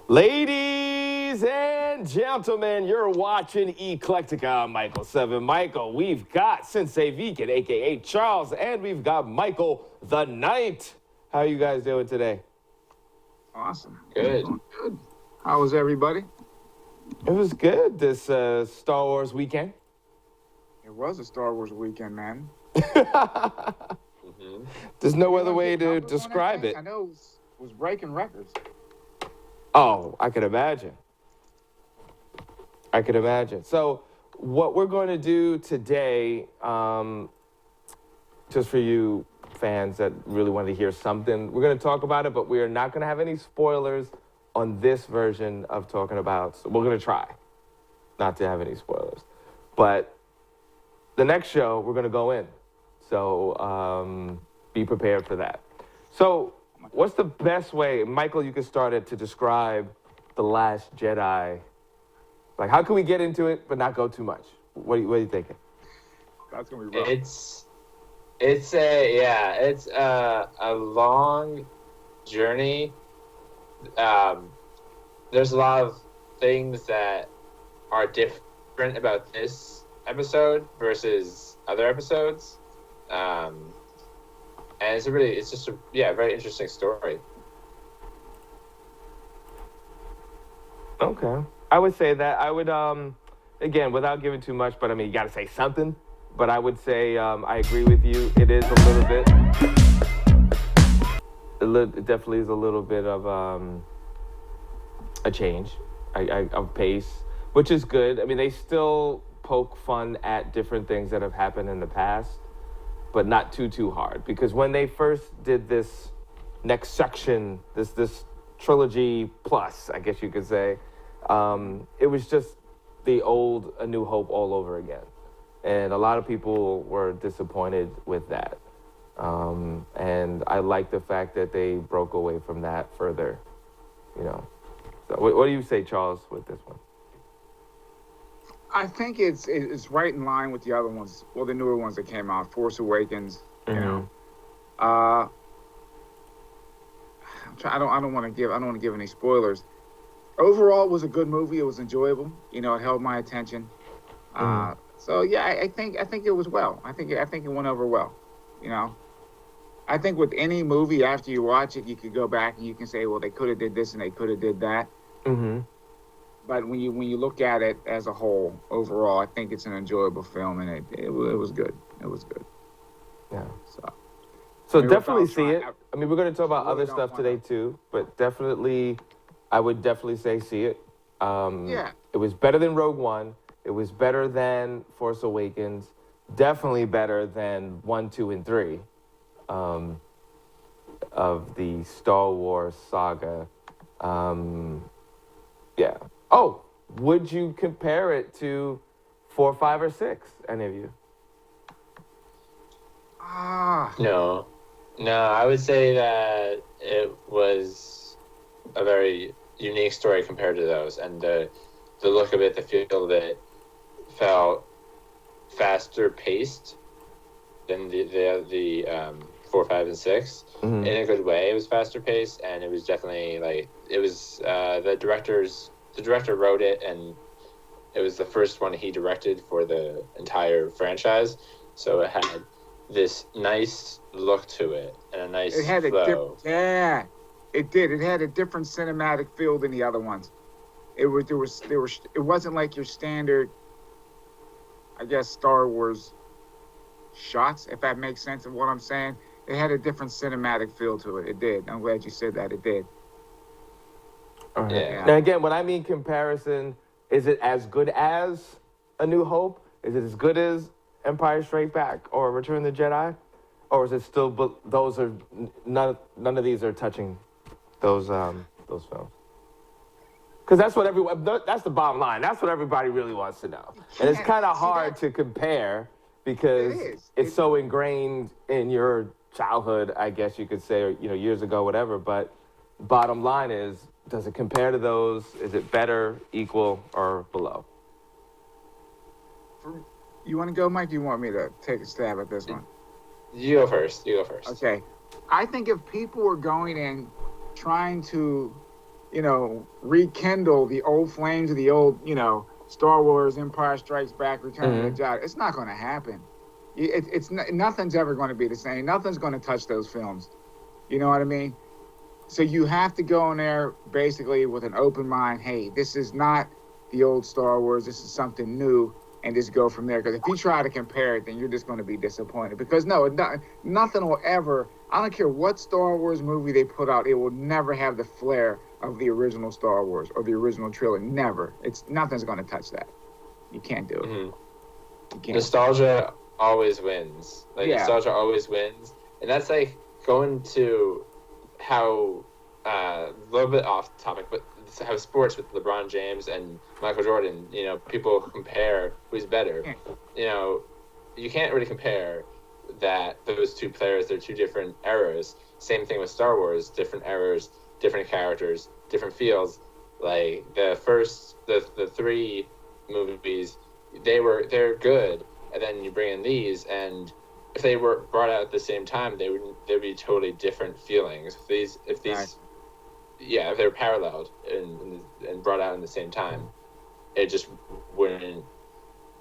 Ladies and gentlemen, you're watching ECLECTICKA. I'm Michael 7. Michael, we've got Sensei Vegan, a.k.a. Charles, and we've got Michael the Knight. How are you guys doing today? Awesome. Good. Good. How was everybody? It was good this Star Wars weekend. It was a Star Wars weekend, man. There's no other way to describe it. I know it was breaking records. Oh, I could imagine. So what we're going to do today, just for you fans that really want to hear something, we're going to talk about it, but we are not going to have any spoilers on this version of talking about. So we're going to try not to have any spoilers. But the next show, we're going to go in. So be prepared for that. So what's the best way, Michael, you could start it to describe The Last Jedi? Like, how can we get into it but not go too much? What are you thinking? That's gonna be rough. It's a long journey. There's a lot of things that are different about this episode versus other episodes. And it's just a very interesting story. Okay. I would say that. I would, again, without giving too much, but I mean, you got to say something. But I would say I agree with you. It is a little bit, it definitely is a little bit of a change of pace, which is good. I mean, they still poke fun at different things that have happened in the past, but not too hard. Because when they first did this next section, this trilogy plus, I guess you could say, it was just the old A New Hope all over again. And a lot of people were disappointed with that. And I like the fact that they broke away from that further, you know. So what do you say, Charles, with this one? I think it's right in line with the other ones. Well, the newer ones that came out, Force Awakens. You know, I don't want to give any spoilers. Overall, it was a good movie. It was enjoyable. You know, it held my attention. So yeah, I think it was well. I think it went over well. You know, I think with any movie, after you watch it, you could go back and you can say, well, they could have did this and they could have did that. But when you look at it as a whole, overall, I think it's an enjoyable film, and it was good. It was good. Yeah. So I mean, definitely see it. I mean, we're going to talk about other stuff today too, but definitely, I would definitely say see it. It was better than Rogue One. It was better than Force Awakens. Definitely better than 1, 2, and 3 of the Star Wars saga. Yeah. Oh, would you compare it to 4, 5, or 6? Any of you? No, I would say that it was a very unique story compared to those, and the look of it, the feel of it, felt faster paced than the 4, 5, and 6 in a good way. It was faster paced, and it was definitely the director wrote it, and it was the first one he directed for the entire franchise, so it had this nice look to it and a nice flow. It did. It had a different cinematic feel than the other ones. It wasn't like your standard, I guess, Star Wars shots, if that makes sense of what I'm saying. It had a different cinematic feel to it. It did. I'm glad you said that. It did. All right. Yeah. Now, again, when I mean comparison, is it as good as A New Hope? Is it as good as Empire Strikes Back or Return of the Jedi? Or is it still, those are, none of these are touching those films? Because that's that's the bottom line. That's what everybody really wants to know. And it's kind of hard to compare because it's so ingrained in your childhood, I guess you could say, or, you know, years ago, whatever. But bottom line is, does it compare to those? Is it better, equal, or below? You want to go, Mike? Do you want me to take a stab at this one? You go first. Okay. I think if people were going in trying to rekindle the old flames of the old, Star Wars, Empire Strikes Back, Return of the Jedi. It's not going to happen. Nothing's ever going to be the same. Nothing's going to touch those films. You know what I mean? So you have to go in there basically with an open mind. Hey, this is not the old Star Wars. This is something new, and just go from there. Because if you try to compare it, then you're just going to be disappointed. Because nothing will ever. I don't care what Star Wars movie they put out. It will never have the flair of the original Star Wars or the original trilogy. Never. Nothing's going to touch that. You can't do it. You can't. Nostalgia always wins. Nostalgia always wins, and that's like going to how a little bit off topic, but how sports with LeBron James and Michael Jordan. People compare who's better. You can't really compare those two players. They're two different eras. Same thing with Star Wars. Different eras, different characters, different fields. Like the three movies, they're good, and then you bring in these, and if they were brought out at the same time, there'd be totally different feelings. If they're paralleled and brought out in the same time, it just wouldn't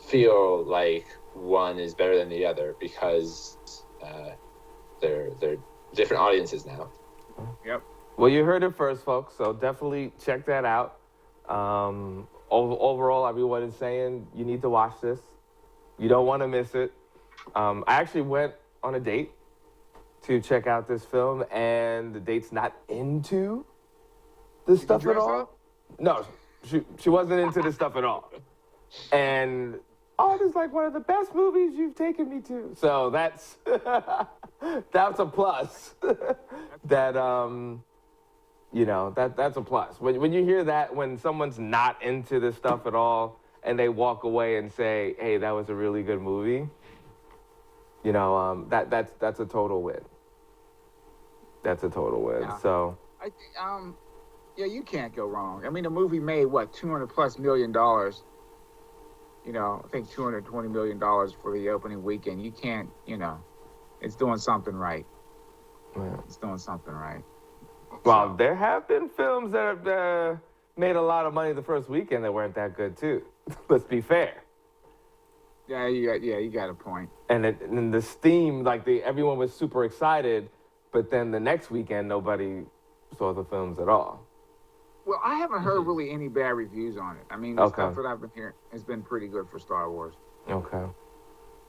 feel like one is better than the other because they're different audiences now. Yep. Well, you heard it first, folks. So definitely check that out. Overall, everyone is saying you need to watch this. You don't want to miss it. I actually went on a date to check out this film, and the date's not into this stuff at all. No, she wasn't into this stuff at all. And this is like one of the best movies you've taken me to. So that's that's a plus. That's a plus. When you hear that, when someone's not into this stuff at all, and they walk away and say, "Hey, that was a really good movie," that's a total win. That's a total win. Yeah. So you can't go wrong. I mean, the movie made what, $200+ million. I think $220 million for the opening weekend. You can't, it's doing something right. Yeah. It's doing something right. Well, there have been films that have made a lot of money the first weekend that weren't that good too. Let's be fair. Yeah, you got a point. And the steam, everyone was super excited, but then the next weekend nobody saw the films at all. Well, I haven't heard really any bad reviews on it. I mean, the stuff that I've been hearing has been pretty good for Star Wars. Okay.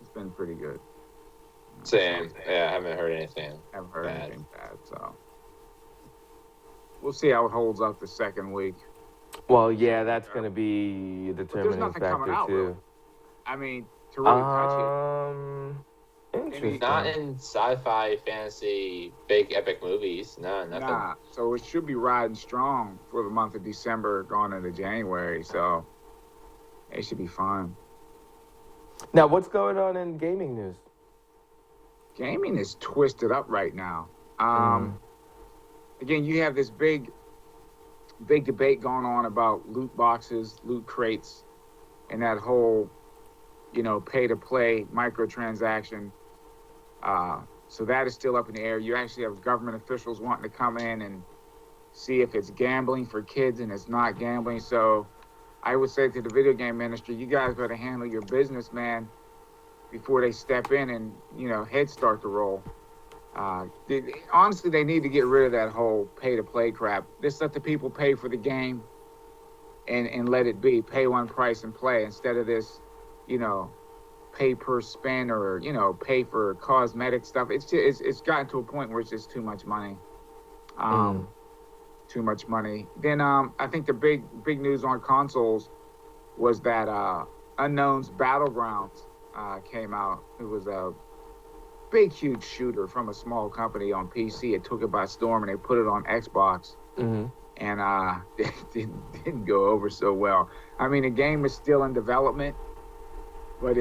It's been pretty good. Same. Yeah, I haven't heard anything. Haven't heard anything bad, so we'll see how it holds up the second week. Well, yeah, that's going to be a determining factor out, too. Really. I mean, to really touch it. Interesting. Not in sci-fi, fantasy, big epic movies. No, nothing. Nah, so it should be riding strong for the month of December, going into January. So it should be fun. Now, what's going on in gaming news? Gaming is twisted up right now. Again, you have this big debate going on about loot boxes, loot crates, and that whole, pay-to-play microtransaction. So that is still up in the air. You actually have government officials wanting to come in and see if it's gambling for kids and it's not gambling. So I would say to the video game industry, you guys better handle your business, man, before they step in and, heads start to roll. Honestly, they need to get rid of that whole pay-to-play crap. Just let the people pay for the game and let it be. Pay one price and play instead of this, pay per spend or, pay for cosmetic stuff. It's gotten to a point where it's just too much money. Too much money. Then I think the big news on consoles was that Unknown's Battlegrounds came out. It was a big, huge shooter from a small company on PC. It took it by storm and they put it on Xbox. Mm-hmm. And it didn't go over so well. I mean, the game is still in development, but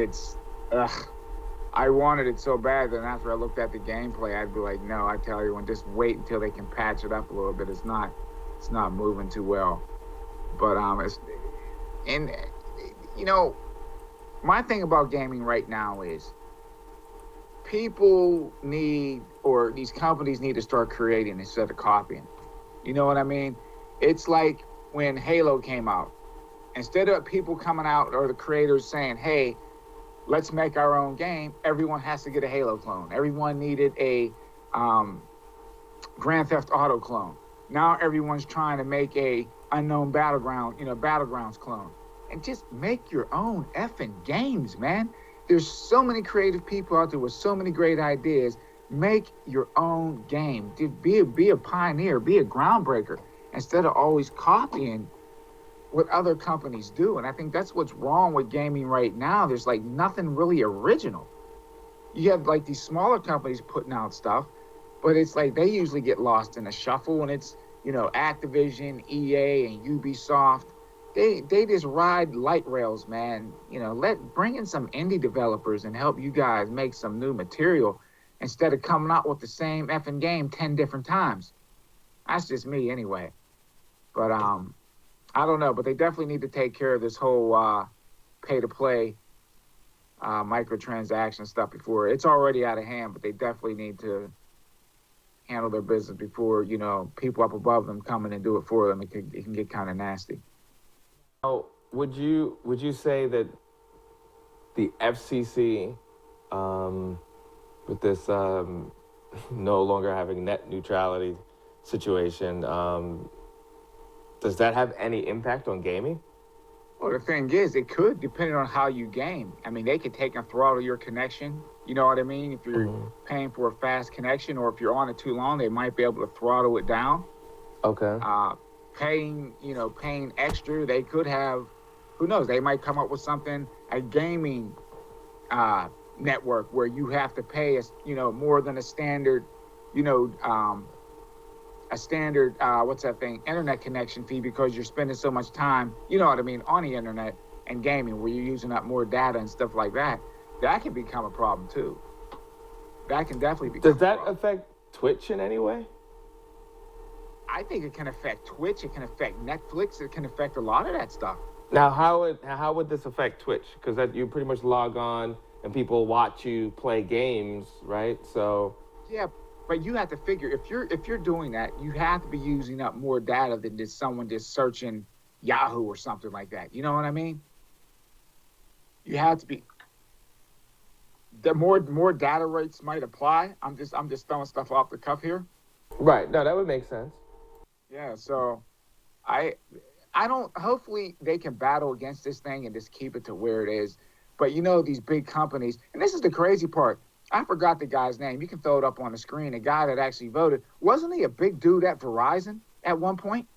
I wanted it so bad that after I looked at the gameplay, I'd be like, no, I tell you, just wait until they can patch it up a little bit. It's not moving too well. But my thing about gaming right now is people need, or these companies need to start creating instead of copying. You know what I mean? It's like when Halo came out. Instead of people coming out or the creators saying, "Hey, let's make our own game," everyone has to get a Halo clone. Everyone needed a um, Grand Theft Auto clone. Now everyone's trying to make a unknown battlegrounds clone, and just make your own effing games, man. There's so many creative people out there with so many great ideas. Make your own game. Be a pioneer. Be a groundbreaker instead of always copying what other companies do. And I think that's what's wrong with gaming right now. There's like nothing really original. You have like these smaller companies putting out stuff, but it's like they usually get lost in a shuffle, and it's, Activision, EA, and Ubisoft. They just ride light rails, man. Bring in some indie developers and help you guys make some new material instead of coming out with the same effing game 10 different times. That's just me anyway. But I don't know, but they definitely need to take care of this whole pay-to-play microtransaction stuff before it's already out of hand. But they definitely need to handle their business before people up above them come in and do it for them. It can get kind of nasty. Now, would you say that the FCC, with this no longer having net neutrality situation, does that have any impact on gaming? Well, the thing is, it could, depending on how you game. I mean, they could take and throttle your connection. You know what I mean? If you're paying for a fast connection, or if you're on it too long, they might be able to throttle it down. Okay. Paying extra, they could have, who knows, they might come up with something, a gaming network where you have to pay, more than a standard, internet connection fee, because you're spending so much time, on the internet and gaming, where you're using up more data and stuff like that. That can become a problem too. That can definitely become Does that affect Twitch in any way? I think it can affect Twitch. It can affect Netflix. It can affect a lot of that stuff. Now, how would this affect Twitch? Because you pretty much log on and people watch you play games, right? So yeah, but you have to figure, if you're doing that, you have to be using up more data than just someone just searching Yahoo or something like that. You know what I mean? You have to be. The more data rates might apply. I'm just throwing stuff off the cuff here. Right. No, that would make sense. Yeah. So, I don't. Hopefully, they can battle against this thing and just keep it to where it is. But these big companies, and this is the crazy part. I forgot the guy's name. You can throw it up on the screen. The guy that actually voted, wasn't he a big dude at Verizon at one point?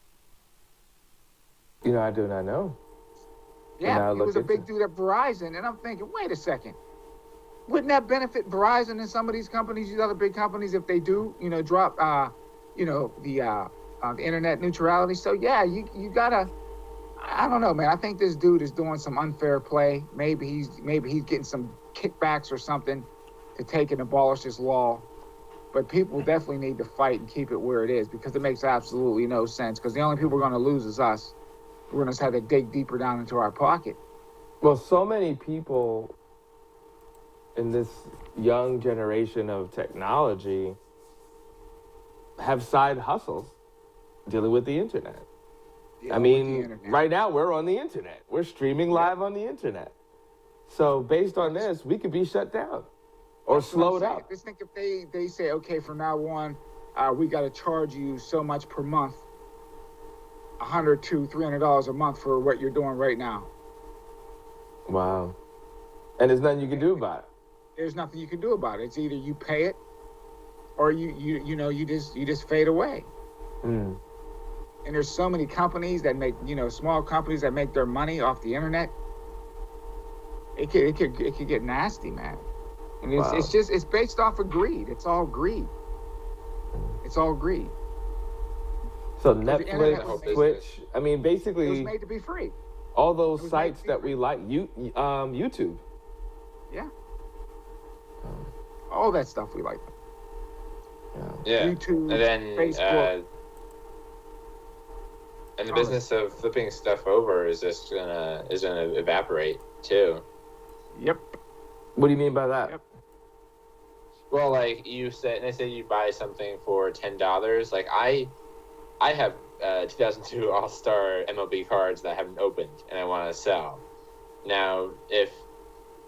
I do not know. Yeah, he was a big dude at Verizon, and I'm thinking, wait a second. Wouldn't that benefit Verizon and some of these companies, these other big companies, if they do, drop, the internet neutrality? So yeah, you gotta. I don't know, man. I think this dude is doing some unfair play. Maybe he's getting some kickbacks or something to take and abolish this law. But people definitely need to fight and keep it where it is, because it makes absolutely no sense. Because the only people we're going to lose is us. We're going to have to dig deeper down into our pocket. Well, so many people in this young generation of technology have side hustles dealing with the internet. Yeah, I mean, right now we're on the internet. We're streaming live on the internet. So based on this, we could be shut down or slowed up. Just think if they say, okay, from now on, we got to charge you so much per month, $100 to $300 a month for what you're doing right now. Wow. And there's nothing you can do about it. There's nothing you can do about it. It's either you pay it, or you just fade away. Mm. And there's so many companies that make, small companies that make their money off the internet. It could get nasty, man. And it's based off of greed. It's all greed. It's all greed. So Netflix, Twitch, I mean, basically, it was made to be free. All those sites that we like, YouTube. Yeah. All that stuff we like. Yeah. YouTube, and then Facebook. And the business of flipping stuff over is gonna evaporate too. Yep. What do you mean by that? Yep. Well, like they say you buy something for $10. Like I have 2002 All-Star MLB cards that I haven't opened and I want to sell. Now, if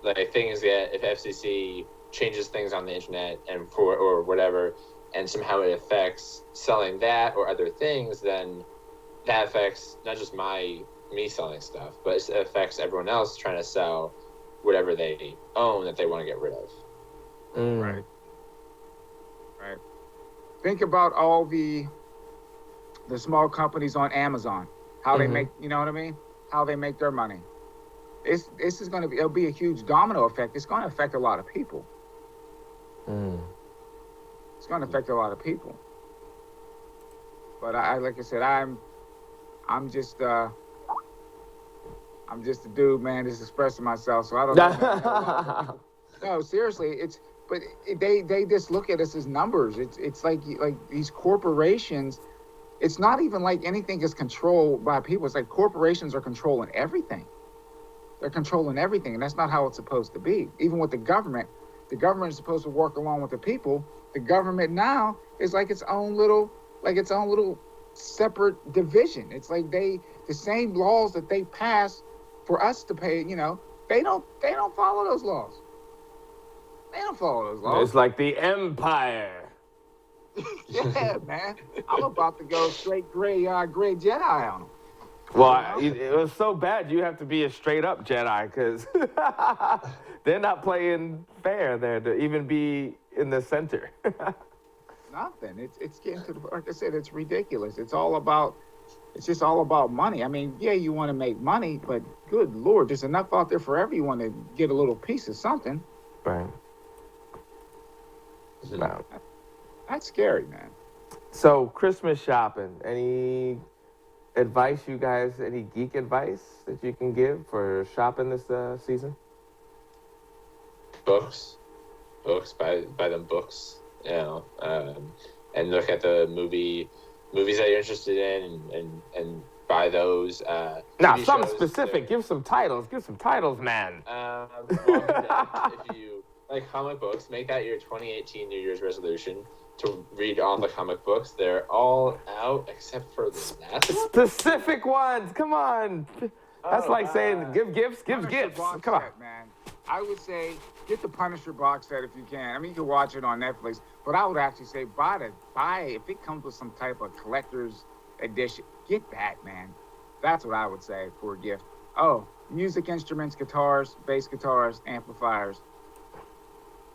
FCC changes things on the internet or whatever, and somehow it affects selling that or other things, then that affects not just me selling stuff, but it affects everyone else trying to sell whatever they own that they want to get rid of. Right. Think about all the small companies on Amazon, how they make, you know what I mean? How they make their money. This is going to it'll be a huge domino effect. It's going to affect a lot of people. It's going to affect a lot of people. But like I said, I'm just a dude, man, just expressing myself. So I don't know. No, seriously, but they just look at us as numbers. It's like these corporations. It's not even like anything is controlled by people. It's like corporations are controlling everything. They're controlling everything, and that's not how it's supposed to be. Even with the government is supposed to work along with the people. The government now is like its own little separate division. It's like the same laws that they pass for us to pay. You know, they don't follow those laws. They don't follow those laws. It's like the Empire. Yeah, man. I'm about to go straight gray Jedi on them. Well, it was so bad you have to be a straight up Jedi because they're not playing fair there to even be in the center. Nothing. It's getting to the, like I said, it's ridiculous. It's just all about money. I mean, yeah, you want to make money, but good Lord, there's enough out there for everyone to get a little piece of something. Right. No. That's scary, man. So, Christmas shopping. Any advice, you guys? Any geek advice that you can give for shopping this season? Books. Buy them books. You know, and look at the movies that you're interested in, and buy those. Now, something specific. Give some titles, man. Well, if you like comic books, make that your 2018 New Year's resolution to read all the comic books. They're all out except for the last one. Specific ones. Come on. That's like saying give gifts. Come on, set, man. I would say get the Punisher box set if you can. I mean, you can watch it on Netflix, but I would actually say buy if it comes with some type of collector's edition. Get that, man. That's what I would say for a gift. Oh, music instruments, guitars, bass guitars, amplifiers.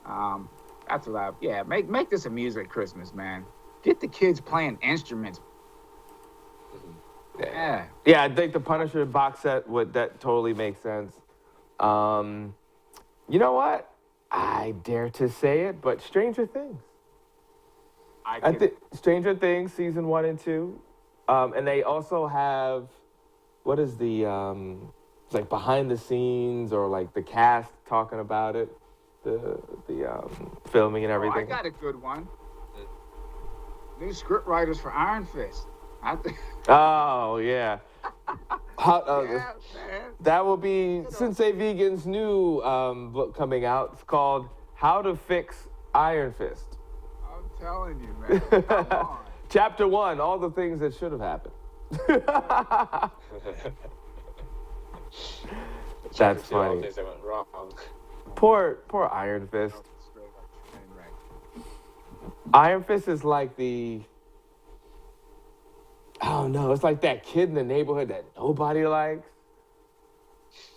That's what make this a music Christmas, man. Get the kids playing instruments. Yeah. Yeah, I think the Punisher box set that totally makes sense. You know what? I dare to say it, but Stranger Things. I think Stranger Things season 1 and 2, and they also have what is the it's like behind the scenes or like the cast talking about it. The filming and everything. I got a good one. New script writers for Iron Fist. Oh yeah. Man. That will be Sensei Vegan's new book coming out. It's called How to Fix Iron Fist. I'm telling you, man. Come on. Chapter 1, all the things that should have happened. That's funny. All the things that went wrong. Poor Iron Fist. Iron Fist is like it's like that kid in the neighborhood that nobody likes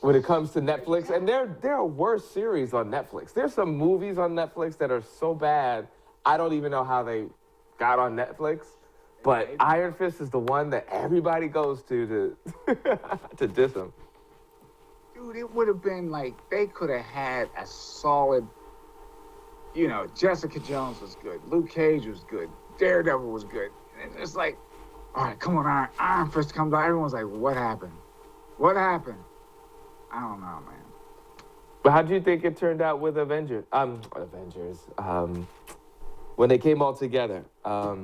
when it comes to Netflix. And there are worse series on Netflix. There's some movies on Netflix that are so bad, I don't even know how they got on Netflix. But Iron Fist is the one that everybody goes to diss him. Dude, it would have been like they could have had a solid, Jessica Jones was good, Luke Cage was good, Daredevil was good. And it's like, all right, come on, Iron Fist comes out. Everyone's like, what happened? What happened? I don't know, man. But how do you think it turned out with Avengers? When they came all together. I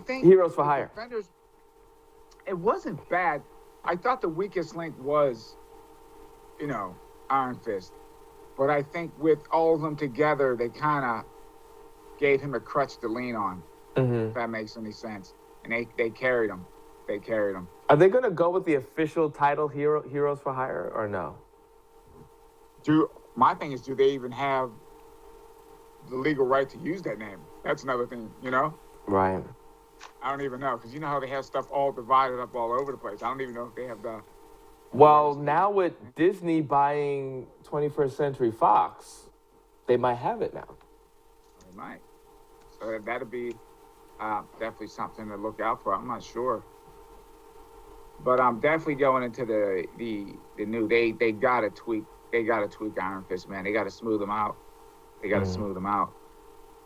think Heroes for Hire. Defenders, it wasn't bad. I thought the weakest link was, Iron Fist. But I think with all of them together, they kind of gave him a crutch to lean on, if that makes any sense. and they carried him. They carried him. Are they gonna go with the official title, Heroes for Hire, or no? My thing is, do they even have the legal right to use that name? That's another thing, you know. Right. I don't even know, because you know how they have stuff all divided up all over the place. I don't even know if they have the. Well, now with Disney buying 21st Century Fox, they might have it now. They might. So that'd be definitely something to look out for. I'm not sure, but I'm definitely going into the new. They gotta tweak. They gotta tweak Iron Fist, man. They gotta smooth him out. They gotta smooth him out,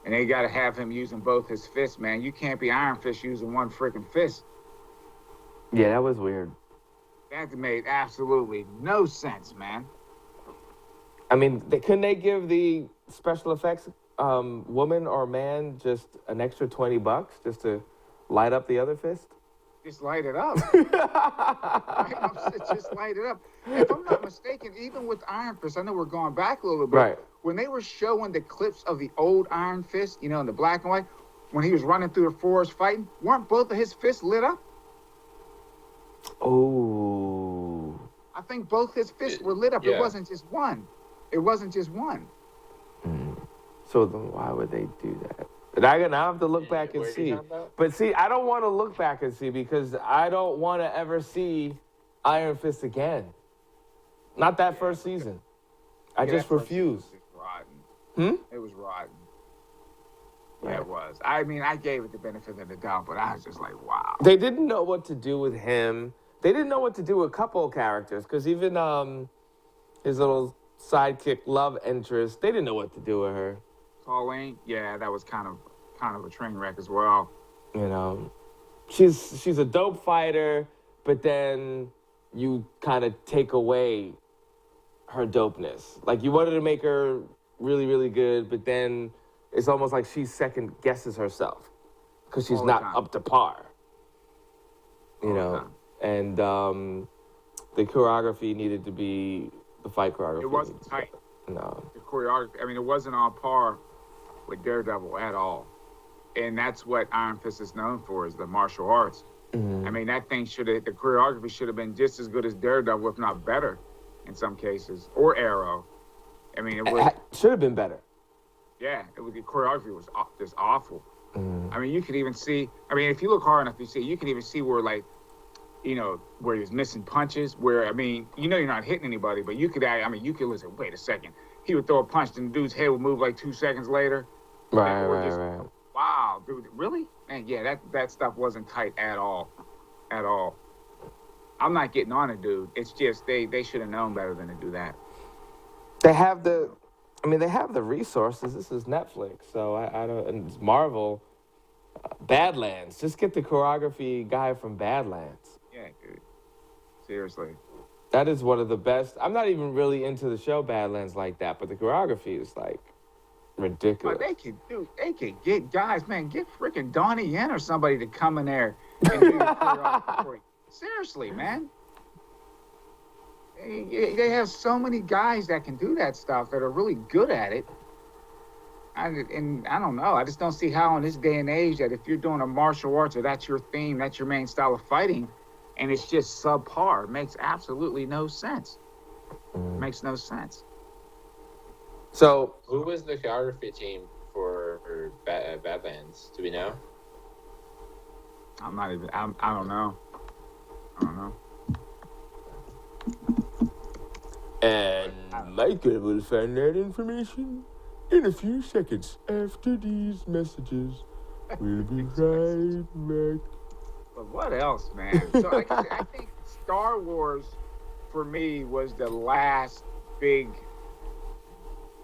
and they gotta have him using both his fists, man. You can't be Iron Fist using one freaking fist. Yeah, that was weird. That made absolutely no sense, man. I mean, couldn't they give the special effects woman or man just an extra $20 just to light up the other fist? Just light it up. Just light it up. If I'm not mistaken, even with Iron Fist, I know we're going back a little bit. Right. When they were showing the clips of the old Iron Fist, you know, in the black and white, when he was running through the forest fighting, weren't both of his fists lit up? Oh. I think both his fists were lit up. Yeah. It wasn't just one. It wasn't just one. So then why would they do that? And I have to look back and What are you see. talking about? But see, I don't want to look back and see because I don't want to ever see Iron Fist again. Not that first season. I just that first refuse. season was rotten. Hmm? It was rotten. Right. Yeah, it was. I mean, I gave it the benefit of the doubt, but I was just like, wow. They didn't know what to do with him. They didn't know what to do with a couple of characters because even his little sidekick love interest, they didn't know what to do with her. Pauline, yeah, that was kind of a train wreck as well. You know, she's a dope fighter, but then you kind of take away her dopeness. Like you wanted to make her really, really good, but then it's almost like she second guesses herself because she's All the not time. up to par. You All the know, time. and the choreography needed to be the fight choreography. It wasn't tight. No. The choreography, I mean, it wasn't on par with Daredevil at all. And that's what Iron Fist is known for, is the martial arts. Mhm. I mean, the choreography should have been just as good as Daredevil, if not better in some cases, or Arrow. I mean, it was, Should have been better. yeah, the choreography was just awful. Mhm. I mean, you could even see, I mean, if you look hard enough, you can even see where, like, you know, where he was missing punches, where, I mean, you know you're not hitting anybody, but you could listen, wait a second. He would throw a punch and the dude's head would move like 2 seconds later. Right, Or right, just, right. wow, dude, really? And yeah, that stuff wasn't tight at all. At all. I'm not getting on it, dude. It's just they should have known better than to do that. They have the resources. This is Netflix, so I don't. And it's Marvel. Badlands. Just get the choreography guy from Badlands. Yeah, dude. Seriously. That is one of the best. I'm not even really into the show Badlands like that, but the choreography is like ridiculous. But they could get guys, man, get freaking Donnie Yen or somebody to come in there and do the choreography for you. Seriously, man. They have so many guys that can do that stuff that are really good at it. And I don't know. I just don't see how in this day and age that if you're doing a martial arts or that's your theme, that's your main style of fighting, and it's just subpar, it makes absolutely no sense. Makes no sense. So Who was the choreography team for Badlands? Do we know? I don't know. I don't know. and Michael will find that information in a few seconds after these messages. We'll be right back. But what else, man? So I think Star Wars, for me, was the last big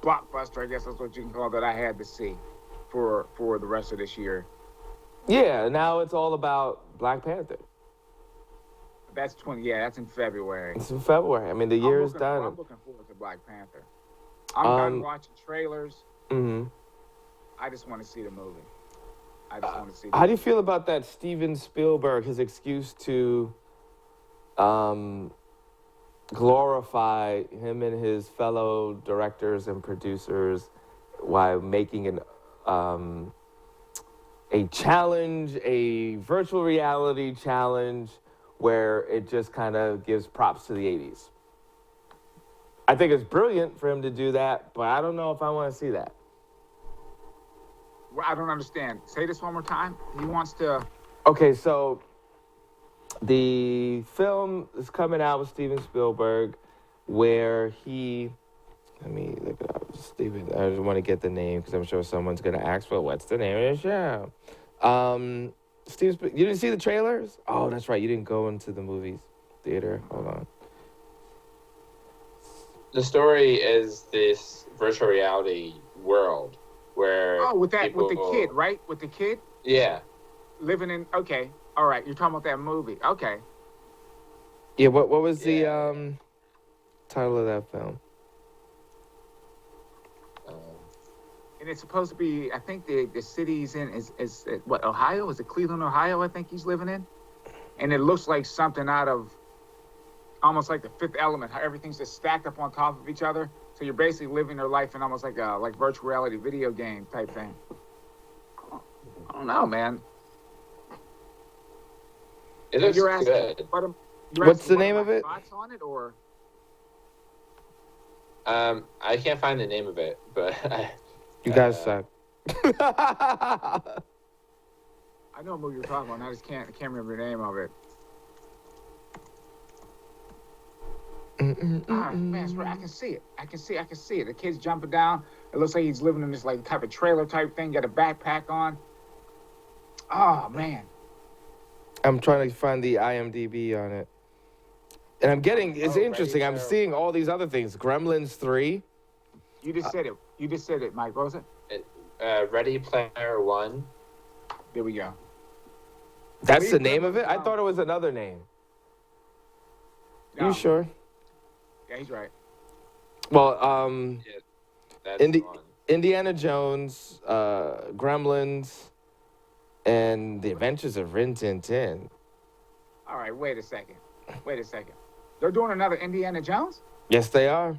blockbuster, I guess that's what you can call it, that I had to see for the rest of this year. Yeah, now it's all about Black Panther. That's that's in February. It's in February. I mean, the year is done. I'm looking forward to Black Panther. I'm done watching trailers. Mm-hmm. I just want to see the movie. I just want to see. How do you feel about that Steven Spielberg, his excuse to glorify him and his fellow directors and producers while making a challenge, a virtual reality challenge, where it just kind of gives props to the 80s. I think it's brilliant for him to do that, but I don't know if I want to see that. Well, I don't understand. Say this one more time. He wants to. Okay, so the film is coming out with Steven Spielberg, where he. Let me look it up. Steven, I just want to get the name because I'm sure someone's going to ask for what's the name of the show. You didn't see the trailers? Oh, that's right. You didn't go into the movies theater. Hold on. The story is this virtual reality world where with the people, kid, right? With the kid yeah, living in. Okay, all right. You're talking about that movie. Okay. Yeah. What was the title of that film? And it's supposed to be. I think the city he's in is what, Ohio? Is it Cleveland, Ohio? I think he's living in. And it looks like something out of almost like The Fifth Element. How everything's just stacked up on top of each other. So you're basically living your life in almost like a virtual reality video game type thing. I don't know, man. It looks You're asking, good. What's the name of it? Thoughts on it, or? I can't find the name of it, but You guys suck. I know what movie you're talking about. I just can't remember the name of it. Man, it's right. I can see it. I can see it. The kid's jumping down. It looks like he's living in this like type of trailer type thing. Got a backpack on. Oh man. I'm trying to find the IMDb on it. And I'm getting, it's interesting. I'm seeing all these other things. Gremlins 3. You just said it, Mike. What was it? Ready Player One. There we go. That's the name of it? I thought it was another name. No. You sure? Yeah, he's right. Well, Yeah, that's the one. Indiana Jones, Gremlins, and The Adventures of Rin Tin Tin. All right, wait a second. They're doing another Indiana Jones? Yes, they are.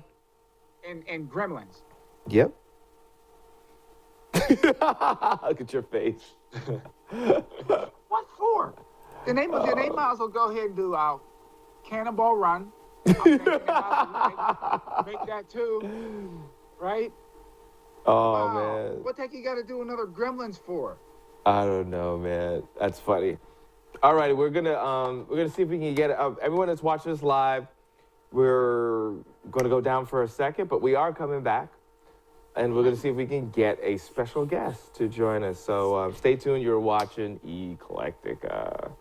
And Gremlins. Yep. Look at your face. What for? Then they might as well go ahead and do Cannonball Run. I'm thinking they might as well make that too, right? Oh, Wow. man. What the heck you got to do another Gremlins for? I don't know, man. That's funny. All right, we're gonna see if we can get everyone that's watching this live. We're gonna go down for a second, but we are coming back, and we're gonna see if we can get a special guest to join us. So stay tuned. You're watching ECLECTICKA.